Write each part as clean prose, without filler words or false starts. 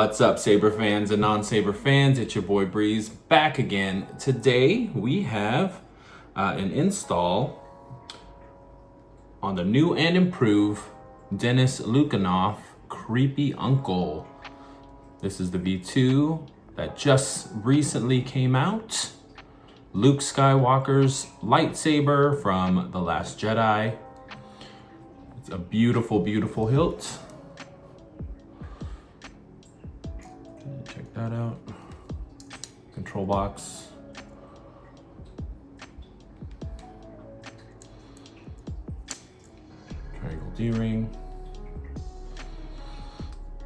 What's up, Saber fans and non-Saber fans? It's your boy Breeze back again. Today we have an install on the new and improved Denis Lukyanov Creepy Uncle. This is the V2 that just recently came out. Luke Skywalker's lightsaber from The Last Jedi. It's a beautiful, beautiful hilt. Check that out. Control box. Triangle D-ring.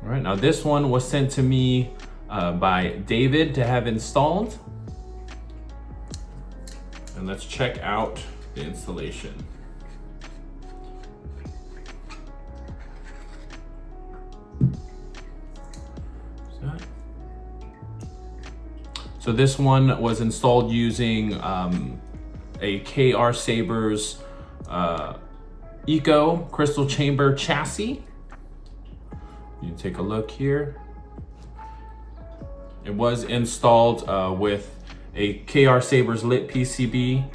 All right, now this one was sent to me by David to have installed. And let's check out the installation. So this one was installed using a KR Sabers Eco crystal chamber chassis. You can take a look here. It was installed with a KR Sabers lit PCB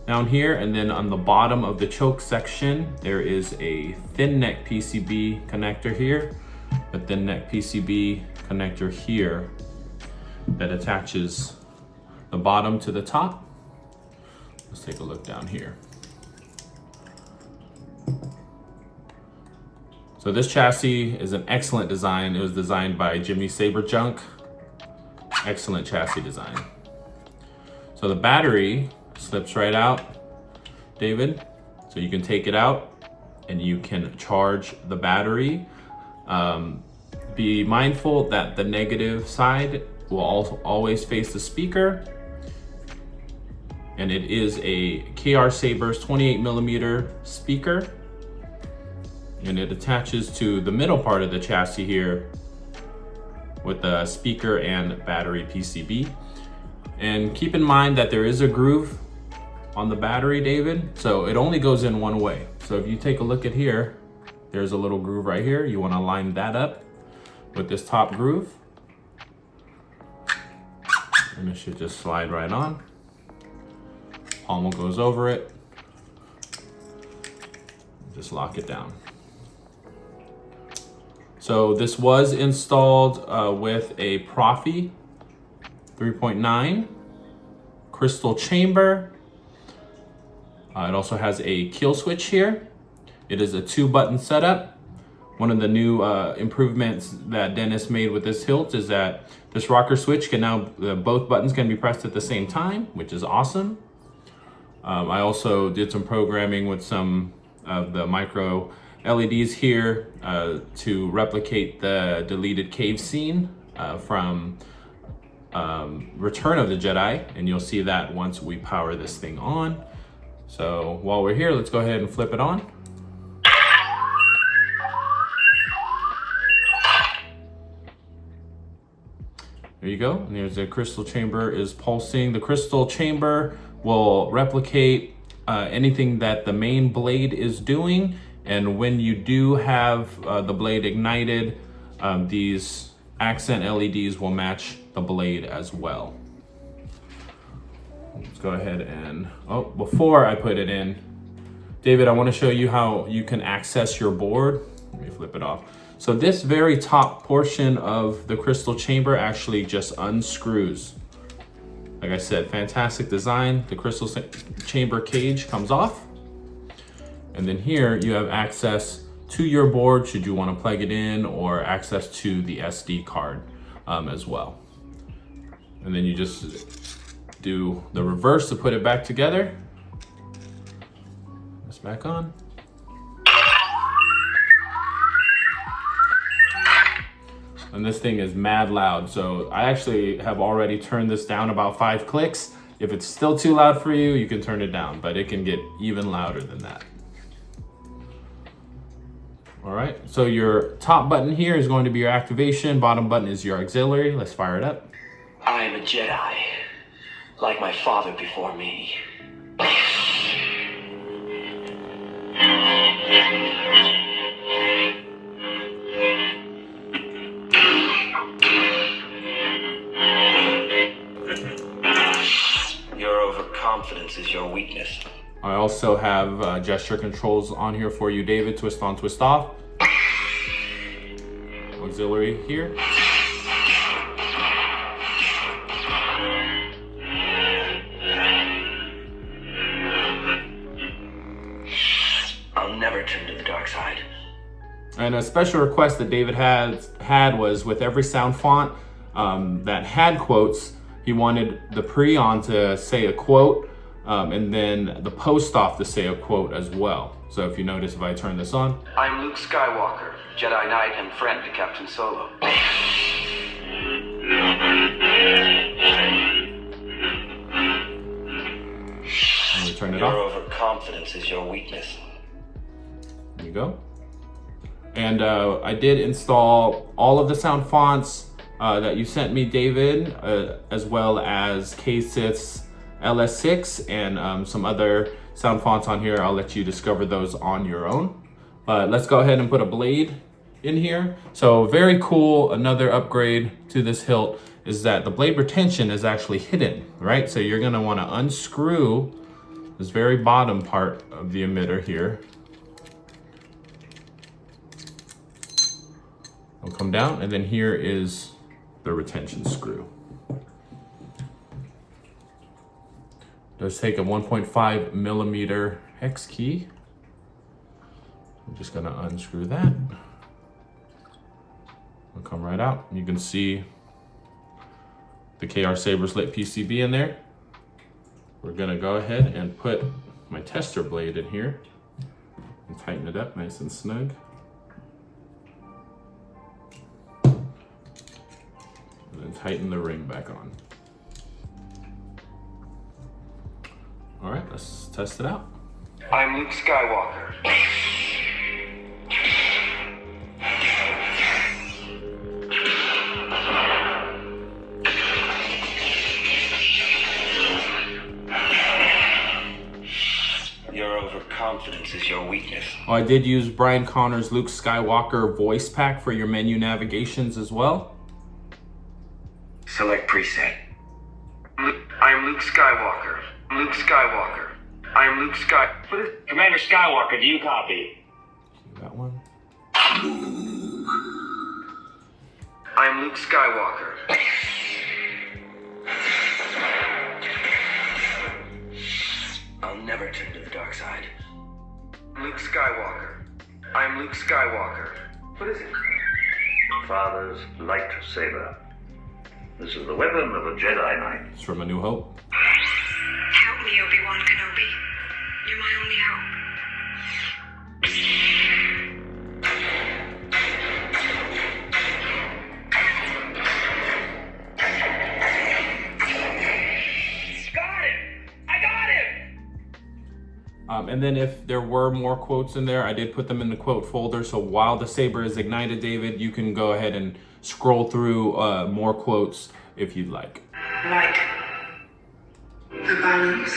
down here, and then on the bottom of the choke section there is a thin neck PCB connector here, a thin neck PCB connector here that attaches the bottom to the top. Let's take a look down here. So this chassis is an excellent design. It was designed by Jimmy Saberjunk. Excellent chassis design. So the battery slips right out, David. So you can take it out and you can charge the battery. Be mindful that the negative side will also always face the speaker. And it is a KR Sabers 28mm speaker. And it attaches to the middle part of the chassis here with the speaker and battery PCB. And keep in mind that there is a groove on the battery, David, so it only goes in one way. So if you take a look at here, there's a little groove right here. You want to line that up with this top groove. And it should just slide right on. Pommel goes over it. Just lock it down. So this was installed with a Proffie 3.9 crystal chamber. It also has a kill switch here. It is a 2-button setup. One of the new improvements that Dennis made with this hilt is that this rocker switch can now, both buttons can be pressed at the same time, which is awesome. I also did some programming with some of the micro LEDs here to replicate the deleted cave scene from Return of the Jedi, and you'll see that once we power this thing on. So while we're here, let's go ahead and flip it on. There you go, and there's the crystal chamber is pulsing. The crystal chamber will replicate anything that the main blade is doing, and when you do have the blade ignited, these accent LEDs will match the blade as well. Let's go ahead and, before I put it in, David, I want to show you how you can access your board. Let me flip it off. So this very top portion of the crystal chamber actually just unscrews. Like I said, fantastic design. The crystal chamber cage comes off. And then here you have access to your board should you want to plug it in, or access to the SD card as well. And then you just do the reverse to put it back together. This back on. And this thing is mad loud. So I actually have already turned this down about 5 clicks. If it's still too loud for you, you can turn it down, but it can get even louder than that. All right, so your top button here is going to be your activation. Bottom button is your auxiliary. Let's fire it up. I am a Jedi, like my father before me. Your overconfidence is your weakness. I also have gesture controls on here for you, David. Twist on, twist off. Auxiliary here. I'll never turn to the dark side. And a special request that David had was with every sound font that had quotes, he wanted the pre-on to say a quote and then the post-off to say a quote as well. So if you notice, if I turn this on. I'm Luke Skywalker, Jedi Knight and friend to Captain Solo. Let me turn it Your off. overconfidence is your weakness. There you go. And I did install all of the sound fonts that you sent me, David, as well as KSith's LS6 and some other sound fonts on here. I'll let you discover those on your own. But let's go ahead and put a blade in here. So very cool. Another upgrade to this hilt is that the blade retention is actually hidden, right? So you're gonna wanna unscrew this very bottom part of the emitter here. It'll come down, and then here is the retention screw. Does take a 1.5 millimeter hex key. I'm just gonna unscrew that. It'll come right out. You can see the KR Sabers lit PCB in there. We're gonna go ahead and put my tester blade in here and tighten it up nice and snug. And then tighten the ring back on. All right, let's test it out. I'm Luke Skywalker. Your overconfidence is your weakness. Oh, I did use Brian Connor's Luke Skywalker voice pack for your menu navigations as well. Select preset. I'm Luke Skywalker. Luke Skywalker. I'm Luke Commander Skywalker, do you copy? That one. I'm Luke Skywalker. I'll never turn to the dark side. Luke Skywalker. I'm Luke Skywalker. What is it? Father's lightsaber. This is the weapon of a Jedi Knight. It's from A New Hope. Help me, Obi-Wan Kenobi. You're my only hope. Got it! I got him! And then if there were more quotes in there, I did put them in the quote folder. So while the saber is ignited, David, you can go ahead and scroll through more quotes if you'd like. Light. The balance.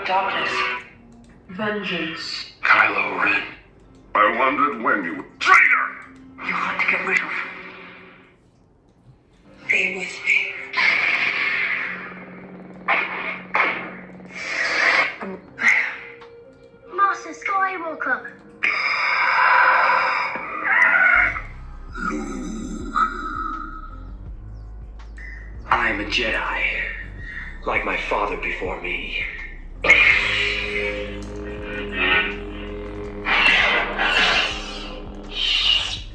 Darkness. Vengeance. Kylo Ren. I wondered when you... Traitor! You're hard to get rid of. Be with me. Master Skywalker. I'm a Jedi, like my father before me.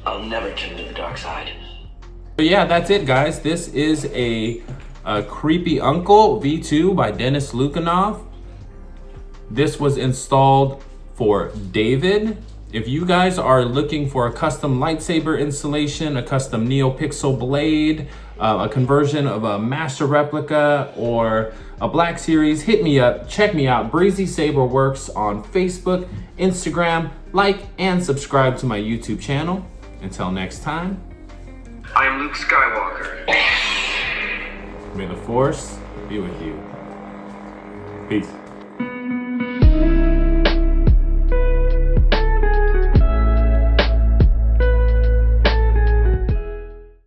I'll never turn to the dark side. But yeah, that's it, guys. This is a Creepy Uncle V2 by Denis Lukyanov. This was installed for David. If you guys are looking for a custom lightsaber installation, a custom neopixel blade, a conversion of a master replica, or a Black Series, hit me up. Check me out. Breezy Saber Works on Facebook, Instagram. Like and subscribe to my YouTube channel. Until next time. I am Luke Skywalker. May the Force be with you. Peace.